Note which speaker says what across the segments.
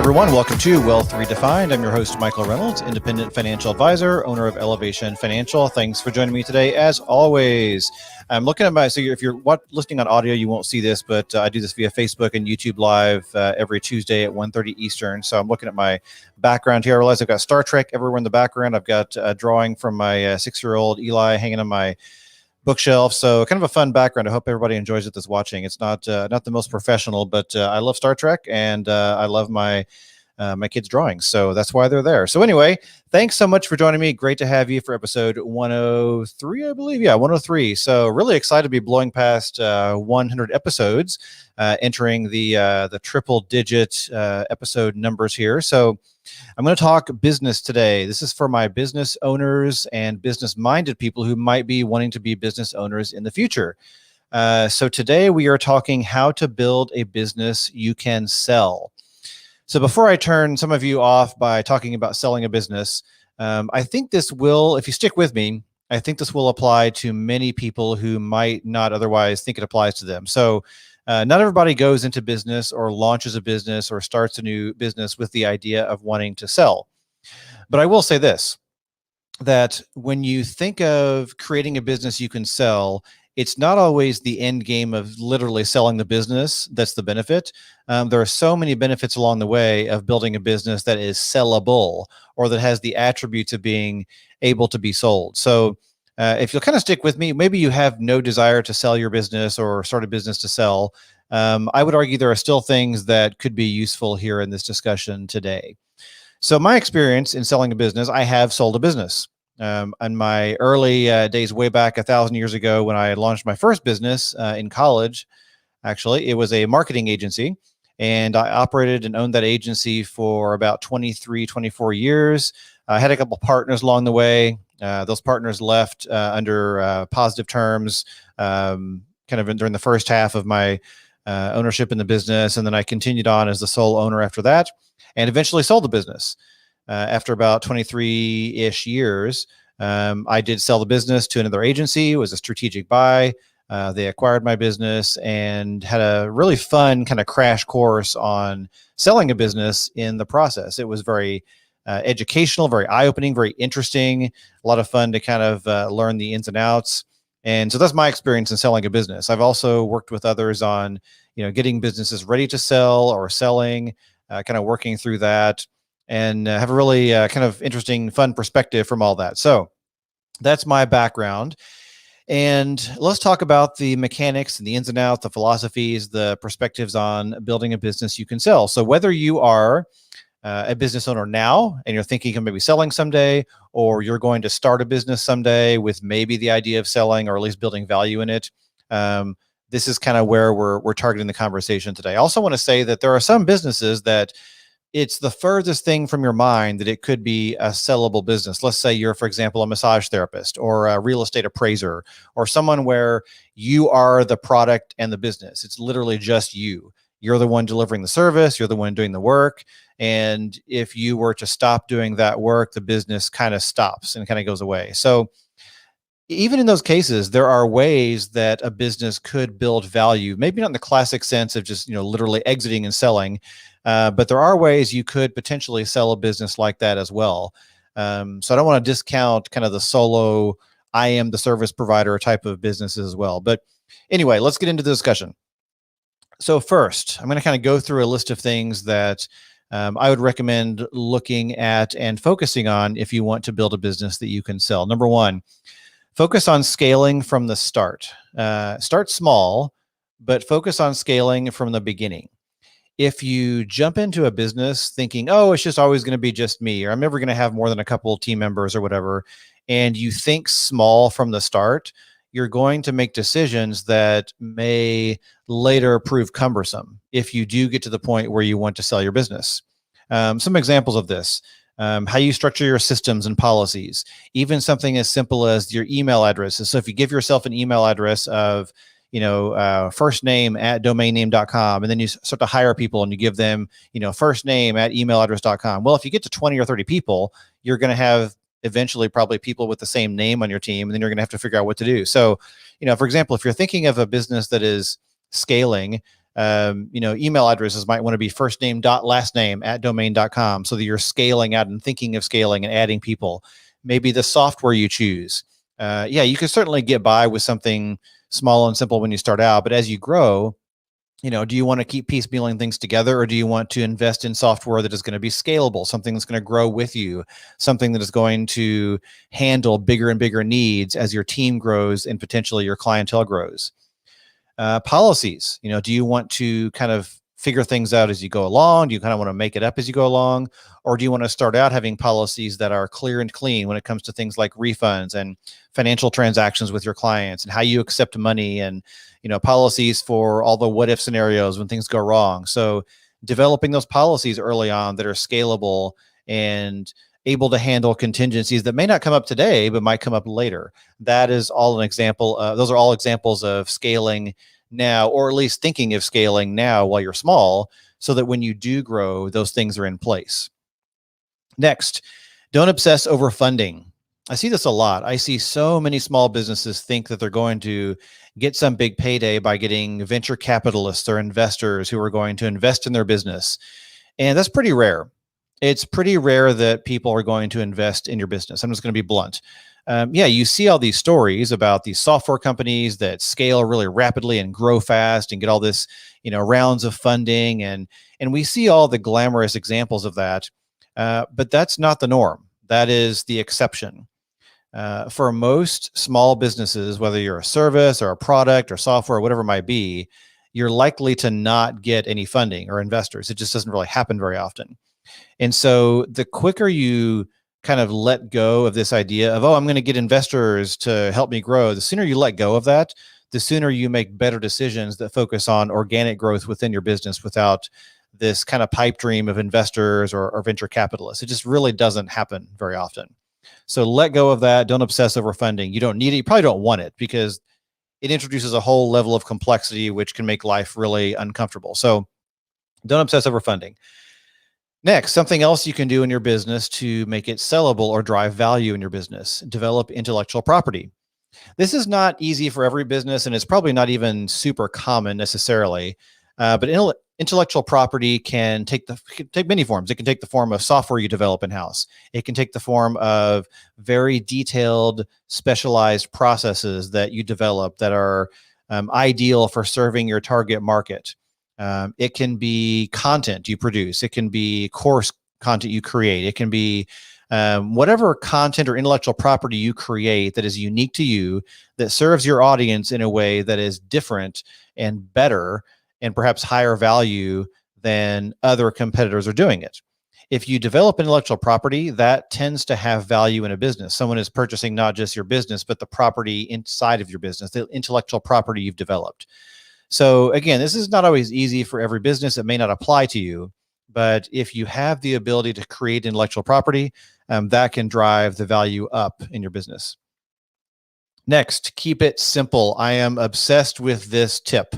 Speaker 1: everyone. Welcome to Wealth Redefined. I'm your host, Michael Reynolds, independent financial advisor, owner of Elevation Financial. Thanks for joining me today. As always, I'm looking at so if you're listening on audio, you won't see this, but I do this via Facebook and YouTube Live every Tuesday at 1:30 Eastern. So I'm looking at my background here. I realize I've got Star Trek everywhere in the background. I've got a drawing from my 6-year-old Eli hanging on my bookshelf. So kind of a fun background. I hope everybody enjoys it that's watching. It's not the most professional, but I love Star Trek and I love my kids' drawings. So that's why they're there. So anyway, thanks so much for joining me. Great to have you for episode 103, I believe. Yeah, 103. So really excited to be blowing past 100 episodes, entering the triple digit episode numbers here. So I'm going to talk business today. This is for my business owners and business-minded people who might be wanting to be business owners in the future. So today we are talking how to build a business you can sell. So before I turn some of you off by talking about selling a business, I think this will, if you stick with me, I think this will apply to many people who might not otherwise think it applies to them. So not everybody goes into business or launches a business or starts a new business with the idea of wanting to sell. But I will say this, that when you think of creating a business you can sell, it's not always the end game of literally selling the business that's the benefit. There are so many benefits along the way of building a business that is sellable or that has the attributes of being able to be sold. So if you'll kind of stick with me, maybe you have no desire to sell your business or start a business to sell. I would argue there are still things that could be useful here in this discussion today. So my experience in selling a business, I have sold a business. In my early days, way back 1,000 years ago, when I launched my first business in college, actually, it was a marketing agency. And I operated and owned that agency for about 23, 24 years. I had a couple partners along the way. Those partners left under positive terms kind of during the first half of my ownership in the business. And then I continued on as the sole owner after that and eventually sold the business. After about 23-ish years, I did sell the business to another agency. It was a strategic buy. They acquired my business and had a really fun kind of crash course on selling a business in the process. It was very educational, very eye-opening, very interesting, a lot of fun to kind of learn the ins and outs. And so that's my experience in selling a business. I've also worked with others on, getting businesses ready to sell or selling, kind of working through that and have a really kind of interesting, fun perspective from all that. So that's my background. And let's talk about the mechanics and the ins and outs, the philosophies, the perspectives on building a business you can sell. So whether you are a business owner now and you're thinking of maybe selling someday, or you're going to start a business someday with maybe the idea of selling or at least building value in it, this is kind of where we're targeting the conversation today. I also want to say that there are some businesses that it's the furthest thing from your mind that it could be a sellable business. Let's say you're, for example, a massage therapist or a real estate appraiser or someone where you are the product and the business. It's literally just you. You're the one delivering the service. You're the one doing the work. And if you were to stop doing that work, the business kind of stops and kind of goes away. So even in those cases, there are ways that a business could build value, maybe not in the classic sense of just, literally exiting and selling, but there are ways you could potentially sell a business like that as well. So I don't want to discount kind of the solo, I am the service provider type of businesses as well. But anyway, let's get into the discussion. So first, I'm going to kind of go through a list of things that I would recommend looking at and focusing on if you want to build a business that you can sell. Number one, focus on scaling from the start. Start small, but focus on scaling from the beginning. If you jump into a business thinking, oh, it's just always going to be just me, or I'm never going to have more than a couple team members or whatever, and you think small from the start, you're going to make decisions that may later prove cumbersome if you do get to the point where you want to sell your business. Some examples of this. How you structure your systems and policies, even something as simple as your email addresses. So if you give yourself an email address of, first name at domainname.com, and then you start to hire people and you give them, first name at emailaddress.com. Well, if you get to 20 or 30 people, you're going to have eventually probably people with the same name on your team, and then you're going to have to figure out what to do. So, for example, if you're thinking of a business that is scaling, Email addresses might want to be first name dot last name at domain.com, so that you're scaling out and thinking of scaling and adding people. Maybe the software you choose. You can certainly get by with something small and simple when you start out, but as you grow, do you want to keep piecemealing things together, or do you want to invest in software that is going to be scalable, something that's going to grow with you, something that is going to handle bigger and bigger needs as your team grows and potentially your clientele grows? Policies, do you want to kind of figure things out as you go along? Do you kind of want to make it up as you go along? Or do you want to start out having policies that are clear and clean when it comes to things like refunds and financial transactions with your clients and how you accept money, and policies for all the what if scenarios when things go wrong? So developing those policies early on that are scalable and able to handle contingencies that may not come up today but might come up later. That is all an example. Those are all examples of scaling now, or at least thinking of scaling now while you're small, so that when you do grow, those things are in place. Next, don't obsess over funding. I see this a lot. I see so many small businesses think that they're going to get some big payday by getting venture capitalists or investors who are going to invest in their business. And that's pretty rare. It's pretty rare that people are going to invest in your business. I'm just going to be blunt. You see all these stories about these software companies that scale really rapidly and grow fast and get all this, rounds of funding, and we see all the glamorous examples of that. But that's not the norm. That is the exception. For most small businesses, whether you're a service or a product or software or whatever it might be, you're likely to not get any funding or investors. It just doesn't really happen very often. And so the quicker you kind of let go of this idea of, I'm going to get investors to help me grow, the sooner you let go of that, the sooner you make better decisions that focus on organic growth within your business without this kind of pipe dream of investors or venture capitalists. It just really doesn't happen very often. So let go of that. Don't obsess over funding. You don't need it. You probably don't want it, because it introduces a whole level of complexity, which can make life really uncomfortable. So don't obsess over funding. Next, something else you can do in your business to make it sellable or drive value in your business: develop intellectual property. This is not easy for every business, and it's probably not even super common necessarily. But intellectual property can take many forms. It can take the form of software you develop in-house. It can take the form of very detailed, specialized processes that you develop that are ideal for serving your target market. It can be content you produce. It can be course content you create. It can be whatever content or intellectual property you create that is unique to you, that serves your audience in a way that is different and better and perhaps higher value than other competitors are doing it. If you develop intellectual property, that tends to have value in a business. Someone is purchasing not just your business, but the property inside of your business, the intellectual property you've developed. So again, this is not always easy for every business. It may not apply to you, but if you have the ability to create intellectual property, that can drive the value up in your business. Next, keep it simple. I am obsessed with this tip.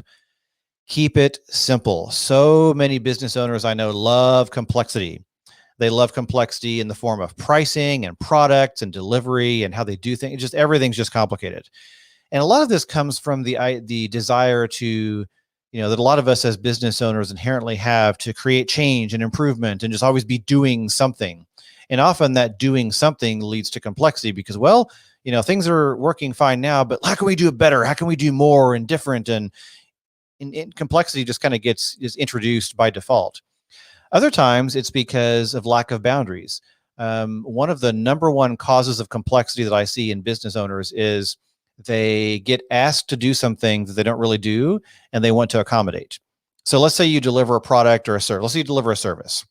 Speaker 1: Keep it simple. So many business owners I know love complexity. They love complexity in the form of pricing and products and delivery and how they do things. Just everything's just complicated. And a lot of this comes from the desire to, that a lot of us as business owners inherently have, to create change and improvement and just always be doing something. And often that doing something leads to complexity because, things are working fine now, but how can we do it better? How can we do more and different? And complexity just kind of is introduced by default. Other times it's because of lack of boundaries. One of the number one causes of complexity that I see in business owners is they get asked to do something that they don't really do, and they want to accommodate. So let's say you deliver a product or a service. Let's say you deliver a service,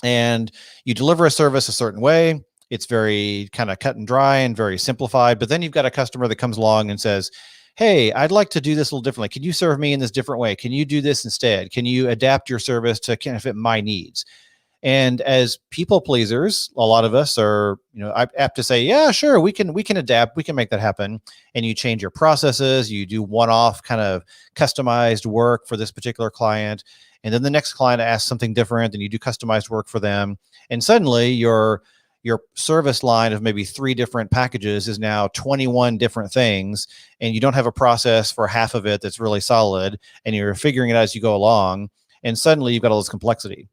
Speaker 1: and you deliver a service a certain way. It's very kind of cut and dry and very simplified. But then you've got a customer that comes along and says, hey, I'd like to do this a little differently. Can you serve me in this different way? Can you do this instead? Can you adapt your service to kind of fit my needs? And as people pleasers, a lot of us are, apt to say, yeah, sure, we can adapt, we can make that happen. And you change your processes, you do one-off kind of customized work for this particular client. And then the next client asks something different and you do customized work for them. And suddenly your your service line of maybe 3 different packages is now 21 different things, and you don't have a process for half of it that's really solid, and you're figuring it out as you go along, and suddenly you've got all this complexity.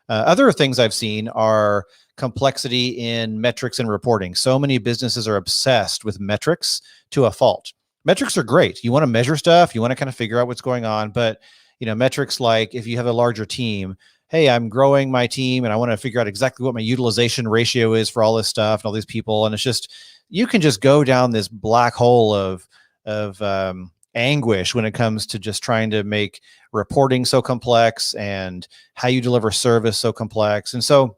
Speaker 1: Other things I've seen are complexity in metrics and reporting. So many businesses are obsessed with metrics to a fault. Metrics are great. You want to measure stuff, you want to kind of figure out what's going on, but metrics like if you have a larger team, hey, I'm growing my team and I want to figure out exactly what my utilization ratio is for all this stuff and all these people, and it's just you can just go down this black hole of anguish when it comes to just trying to make reporting so complex and how you deliver service so complex. And so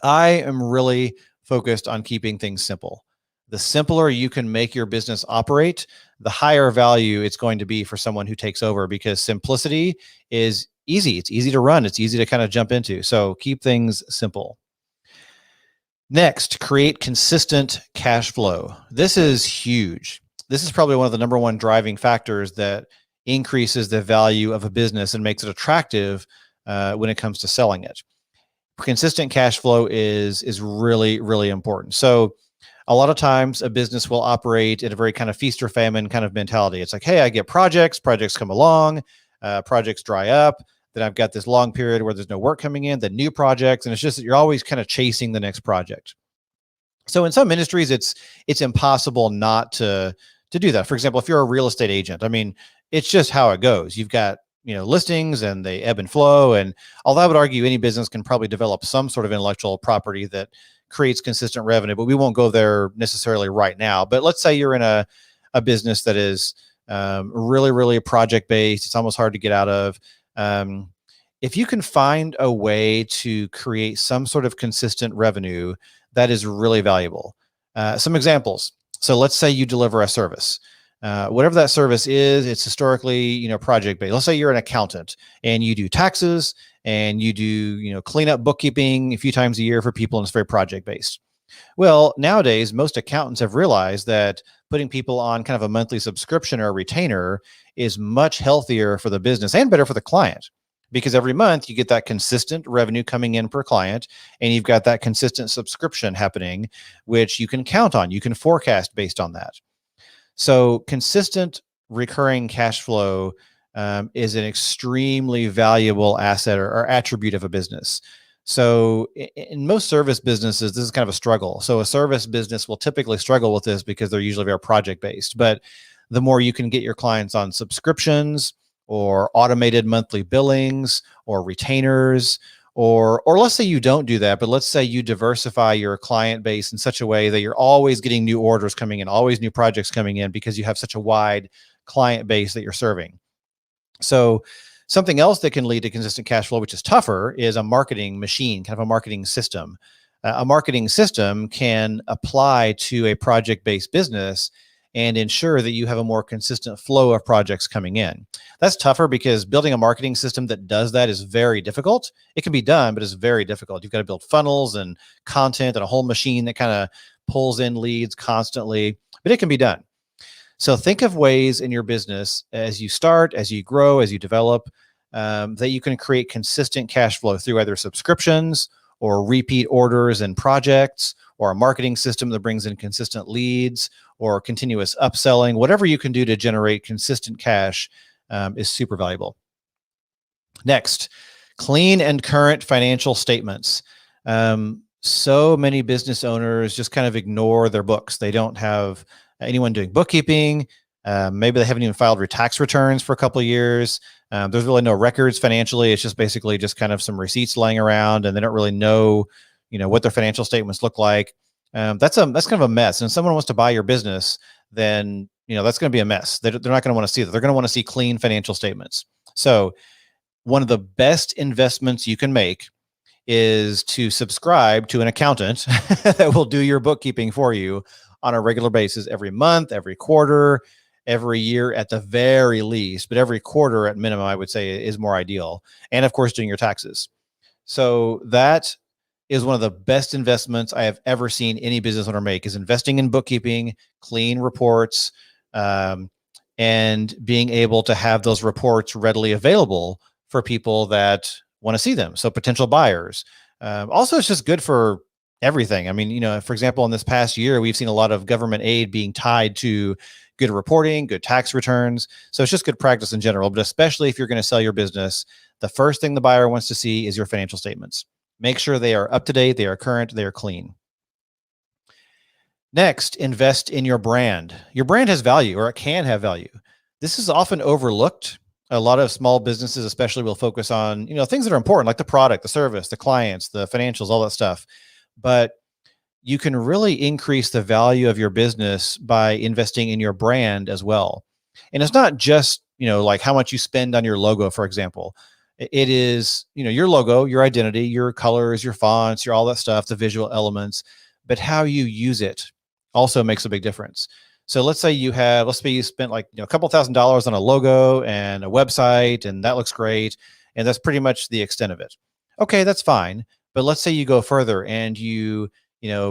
Speaker 1: I am really focused on keeping things simple. The simpler you can make your business operate, the higher value it's going to be for someone who takes over, because simplicity is easy. It's easy to run. It's easy to kind of jump into. So keep things simple. Next, create consistent cash flow. This is huge. This is probably one of the number one driving factors that increases the value of a business and makes it attractive when it comes to selling it. Consistent cash flow is really, really important. So a lot of times a business will operate in a very kind of feast or famine kind of mentality. It's like, hey, I get projects come along, projects dry up, then I've got this long period where there's no work coming in, then new projects, and it's just that you're always kind of chasing the next project. So in some industries, it's impossible not to do that. For example, if you're a real estate agent, I mean, it's just how it goes. You've got listings and they ebb and flow. And although I would argue any business can probably develop some sort of intellectual property that creates consistent revenue, but we won't go there necessarily right now. But let's say you're in a business that is really, really project based. It's almost hard to get out of. If you can find a way to create some sort of consistent revenue, that is really valuable. Some examples. So let's say you deliver a service. Whatever that service is, it's historically, project-based. Let's say you're an accountant and you do taxes and you do, cleanup bookkeeping a few times a year for people, and it's very project-based. Well, nowadays, most accountants have realized that putting people on kind of a monthly subscription or a retainer is much healthier for the business and better for the client, because every month you get that consistent revenue coming in per client, and you've got that consistent subscription happening, which you can count on. You can forecast based on that. So consistent recurring cash flow is an extremely valuable asset or attribute of a business. So in most service businesses, this is kind of a struggle. So a service business will typically struggle with this because they're usually very project-based. But the more you can get your clients on subscriptions or automated monthly billings or retainers, or let's say you don't do that, but let's say you diversify your client base in such a way that you're always getting new orders coming in, always new projects coming in, because you have such a wide client base that you're serving. So something else that can lead to consistent cash flow, which is tougher, is a marketing machine, kind of a marketing system. A marketing system can apply to a project-based business and ensure that you have a more consistent flow of projects coming in. That's tougher because building a marketing system that does that is very difficult. It can be done, but it's very difficult. You've got to build funnels and content and a whole machine that kind of pulls in leads constantly, but it can be done. So think of ways in your business as you start, as you grow, as you develop, that you can create consistent cash flow through either subscriptions or repeat orders and projects, or a marketing system that brings in consistent leads, or continuous upselling. Whatever you can do to generate consistent cash is super valuable. Next, clean and current financial statements. So many business owners just kind of ignore their books. They don't have anyone doing bookkeeping. Maybe they haven't even filed tax returns for a couple of years. There's really no records financially. It's just basically just kind of some receipts laying around, and they don't really know, what their financial statements look like. That's kind of a mess. And if someone wants to buy your business, then, that's going to be a mess. They're not going to want to see that. They're going to want to see clean financial statements. So one of the best investments you can make is to subscribe to an accountant that will do your bookkeeping for you on a regular basis, every month, every quarter, every year at the very least, but every quarter at minimum, I would say, is more ideal. And of course, doing your taxes. So that is one of the best investments I have ever seen any business owner make, is investing in bookkeeping, clean reports, and being able to have those reports readily available for people that want to see them. So potential buyers. Also, it's just good for everything. I mean, for example, in this past year, we've seen a lot of government aid being tied to good reporting, good tax returns. So it's just good practice in general, but especially if you're going to sell your business, the first thing the buyer wants to see is your financial statements. Make sure they are up to date, they are current, they are clean. Next, invest in your brand. Your brand has value, or it can have value. This is often overlooked. A lot of small businesses, especially, will focus on, things that are important, like the product, the service, the clients, the financials, all that stuff. But you can really increase the value of your business by investing in your brand as well. And it's not just, like how much you spend on your logo, for example. It is, your logo, your identity, your colors, your fonts, your all that stuff, the visual elements, but how you use it also makes a big difference. So let's say you spent like, a couple $1,000s on a logo and a website, and that looks great. And that's pretty much the extent of it. Okay, that's fine. But let's say you go further and you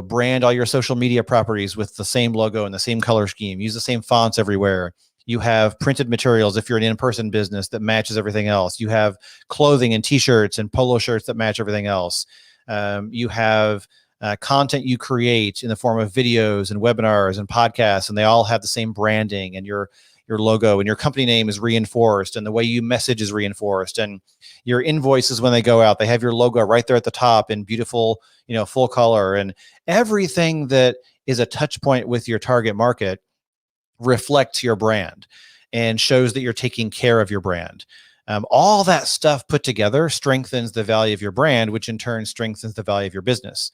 Speaker 1: brand all your social media properties with the same logo and the same color scheme, use the same fonts everywhere. You have printed materials if you're an in-person business that matches everything else. You have clothing and t-shirts and polo shirts that match everything else. You have content you create in the form of videos and webinars and podcasts, and they all have the same branding, and your logo and your company name is reinforced, and the way you message is reinforced, and your invoices, when they go out, they have your logo right there at the top in beautiful, full color, and everything that is a touch point with your target market reflects your brand and shows that you're taking care of your brand. All that stuff put together strengthens the value of your brand, which in turn strengthens the value of your business.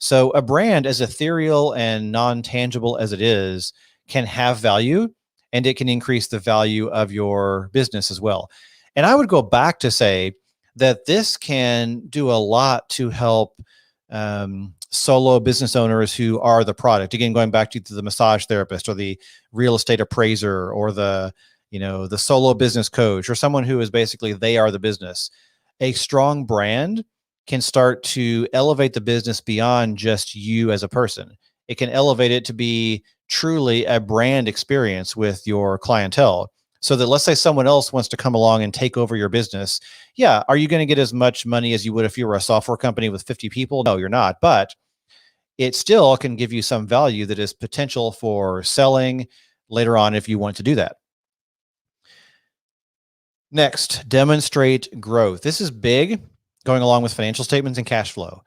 Speaker 1: So a brand, as ethereal and non-tangible as it is, can have value, and it can increase the value of your business as well. And I would go back to say that this can do a lot to help solo business owners who are the product. Again, going back to the massage therapist or the real estate appraiser or the solo business coach or someone who is basically, they are the business. A strong brand can start to elevate the business beyond just you as a person. It can elevate it to be truly a brand experience with your clientele. So that, let's say someone else wants to come along and take over your business. Yeah. Are you going to get as much money as you would if you were a software company with 50 people? No, you're not. But it still can give you some value that is potential for selling later on if you want to do that. Next, demonstrate growth. This is big, going along with financial statements and cash flow.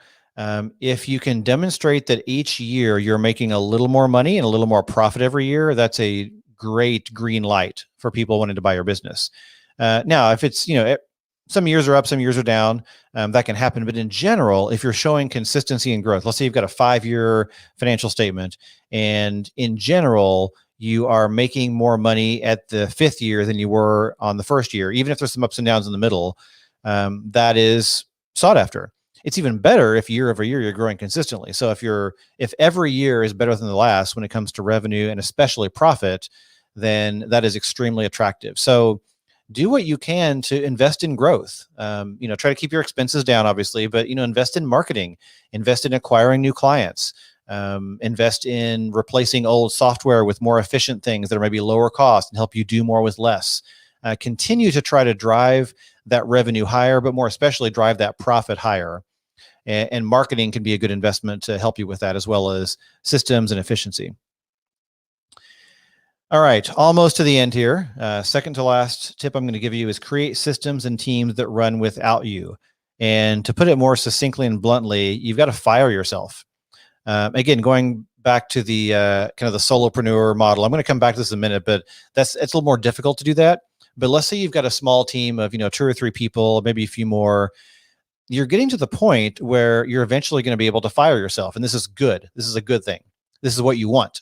Speaker 1: If you can demonstrate that each year you're making a little more money and a little more profit every year, that's a great green light for people wanting to buy your business. Now, if it's, some years are up, some years are down, that can happen. But in general, if you're showing consistency and growth, let's say you've got a 5-year financial statement, and in general, you are making more money at the 5th year than you were on the 1st year, even if there's some ups and downs in the middle, that is sought after. It's even better if year over year you're growing consistently. So if every year is better than the last when it comes to revenue and especially profit, then that is extremely attractive. So do what you can to invest in growth. Try to keep your expenses down, obviously, but invest in marketing, invest in acquiring new clients, invest in replacing old software with more efficient things that are maybe lower cost and help you do more with less. Continue to try to drive that revenue higher, but more especially drive that profit higher. And marketing can be a good investment to help you with that, as well as systems and efficiency. All right, almost to the end here. Second to last tip I'm going to give you is create systems and teams that run without you. And to put it more succinctly and bluntly, you've got to fire yourself. Again, going back to the kind of the solopreneur model, I'm going to come back to this in a minute, but it's a little more difficult to do that. But let's say you've got a small team of 2 or 3 people, maybe a few more. You're getting to the point where you're eventually going to be able to fire yourself, and this is good. This is a good thing. This is what you want.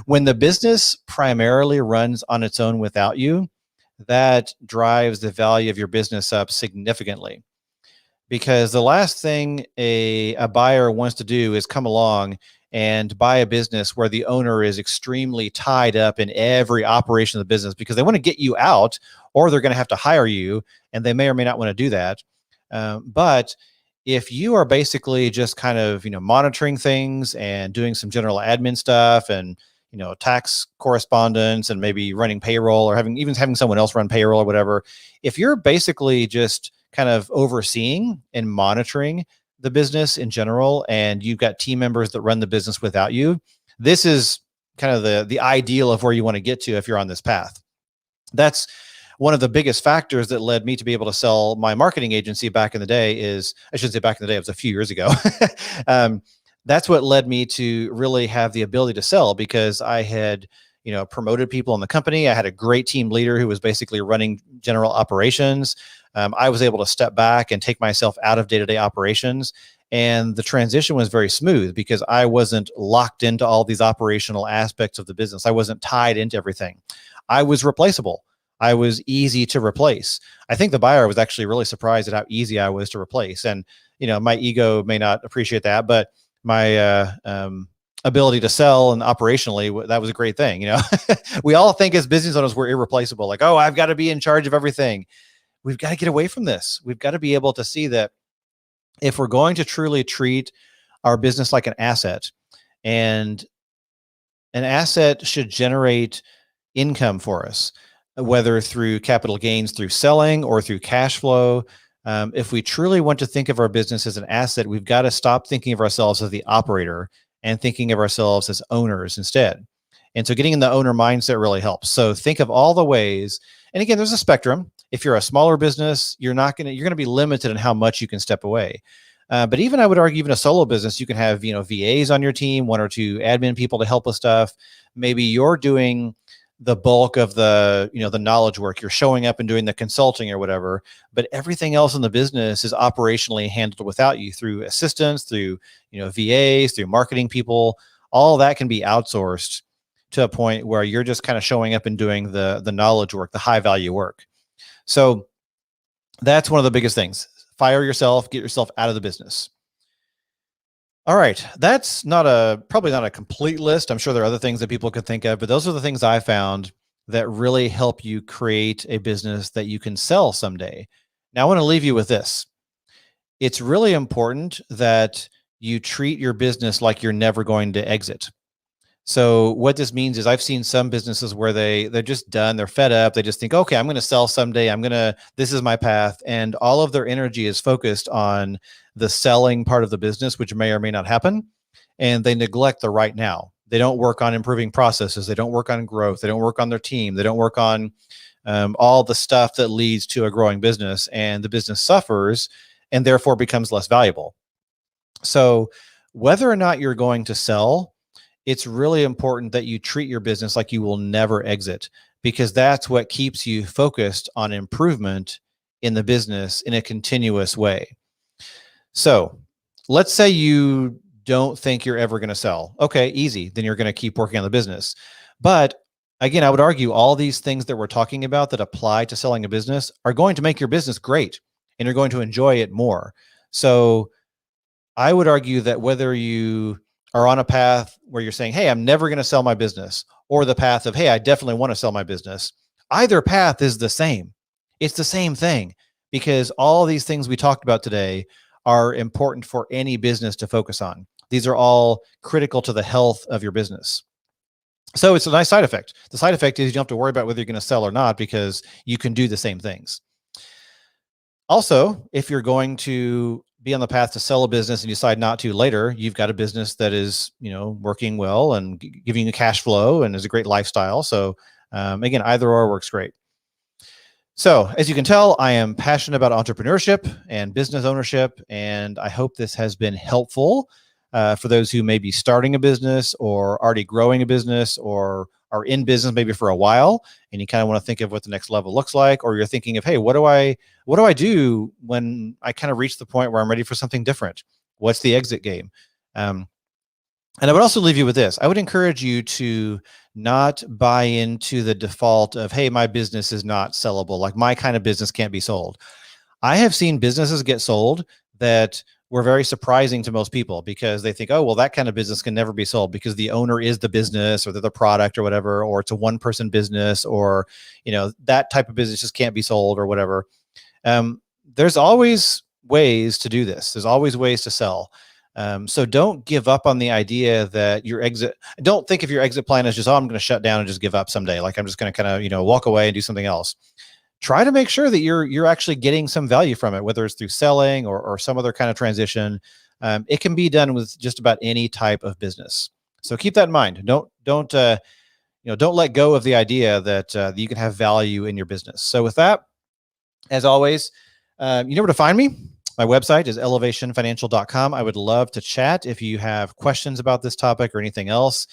Speaker 1: When the business primarily runs on its own without you, that drives the value of your business up significantly. Because the last thing a buyer wants to do is come along and buy a business where the owner is extremely tied up in every operation of the business, because they want to get you out, or they're going to have to hire you, and they may or may not want to do that. But if you are basically just kind of, monitoring things and doing some general admin stuff and, tax correspondence and maybe running payroll, or having someone else run payroll or whatever, if you're basically just kind of overseeing and monitoring, the business in general and you've got team members that run the business without you, this is kind of the ideal of where you want to get to if you're on this path. That's one of the biggest factors that led me to be able to sell my marketing agency back in the day. Is I shouldn't say back in the day, it was a few years ago. That's what led me to really have the ability to sell, because I had, promoted people in the company. I had a great team leader who was basically running general operations. I was able to step back and take myself out of day-to-day operations. And the transition was very smooth because I wasn't locked into all these operational aspects of the business. I wasn't tied into everything. I was replaceable. I was easy to replace. I think the buyer was actually really surprised at how easy I was to replace. And, my ego may not appreciate that, but my ability to sell and operationally, that was a great thing. We all think as business owners, we're irreplaceable. Like, oh, I've got to be in charge of everything. We've got to get away from this. We've got to be able to see that if we're going to truly treat our business like an asset, and an asset should generate income for us, whether through capital gains through selling or through cash flow. If we truly want to think of our business as an asset, we've got to stop thinking of ourselves as the operator and thinking of ourselves as owners instead. And so getting in the owner mindset really helps. So think of all the ways. And again, there's a spectrum. If you're a smaller business, you're going to be limited in how much you can step away. But even I would argue, even a solo business, you can have, VAs on your team, 1 or 2 admin people to help with stuff. Maybe you're doing the bulk of the, the knowledge work. You're showing up and doing the consulting or whatever, but everything else in the business is operationally handled without you, through assistants, through, VAs, through marketing people. All that can be outsourced to a point where you're just kind of showing up and doing the knowledge work, the high value work. So that's one of the biggest things. Fire yourself, get yourself out of the business. All right. That's probably not a complete list. I'm sure there are other things that people could think of, but those are the things I found that really help you create a business that you can sell someday. Now, I want to leave you with this. It's really important that you treat your business like you're never going to exit. So what this means is I've seen some businesses where they're just done. They're fed up. They just think, okay, I'm going to sell someday. This is my path. And all of their energy is focused on the selling part of the business, which may or may not happen. And they neglect the right now. They don't work on improving processes. They don't work on growth. They don't work on their team. They don't work on all the stuff that leads to a growing business, and the business suffers and therefore becomes less valuable. So whether or not you're going to sell, it's really important that you treat your business like you will never exit, because that's what keeps you focused on improvement in the business in a continuous way. So let's say you don't think you're ever going to sell. Okay, easy. Then you're going to keep working on the business. But again, I would argue all these things that we're talking about that apply to selling a business are going to make your business great, and you're going to enjoy it more. So I would argue that whether you are on a path where you're saying, hey, I'm never going to sell my business, or the path of, hey, I definitely want to sell my business, either path is the same. It's the same thing, because all these things we talked about today are important for any business to focus on. These are all critical to the health of your business. So it's a nice side effect. The side effect is you don't have to worry about whether you're going to sell or not, because you can do the same things. Also, if you're going to be on the path to sell a business and you decide not to later, you've got a business that is, working well and giving you cash flow and is a great lifestyle. So again, either or works great. So as you can tell, I am passionate about entrepreneurship and business ownership, and I hope this has been helpful for those who may be starting a business or already growing a business, or are in business maybe for a while, and you kind of want to think of what the next level looks like, or you're thinking of, hey, what do I do when I kind of reach the point where I'm ready for something different? What's the exit game? And I would also leave you with this. I would encourage you to not buy into the default of, hey, my business is not sellable. Like, my kind of business can't be sold. I have seen businesses get sold that were very surprising to most people, because they think, oh, well, that kind of business can never be sold because the owner is the business, or they're the product or whatever, or it's a one-person business, or, that type of business just can't be sold or whatever. There's always ways to do this. There's always ways to sell. So don't give up on the idea that don't think of your exit plan as just, oh, I'm going to shut down and just give up someday. Like, I'm just going to kind of, walk away and do something else. try to make sure that you're actually getting some value from it, whether it's through selling or some other kind of transition. It can be done with just about any type of business. So keep that in mind. Don't let go of the idea that you can have value in your business. So with that, as always, you know where to find me. My website is elevationfinancial.com. I would love to chat if you have questions about this topic or anything else.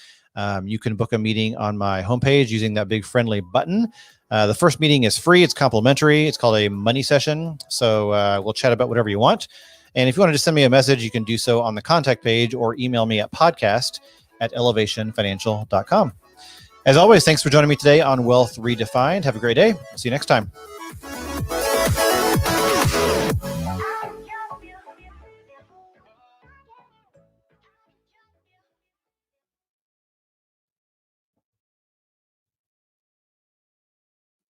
Speaker 1: You can book a meeting on my homepage using that big friendly button. The first meeting is free. It's complimentary. It's called a money session. So we'll chat about whatever you want. And if you want to just send me a message, you can do so on the contact page or email me at podcast@elevationfinancial.com. As always, thanks for joining me today on Wealth Redefined. Have a great day. See you next time.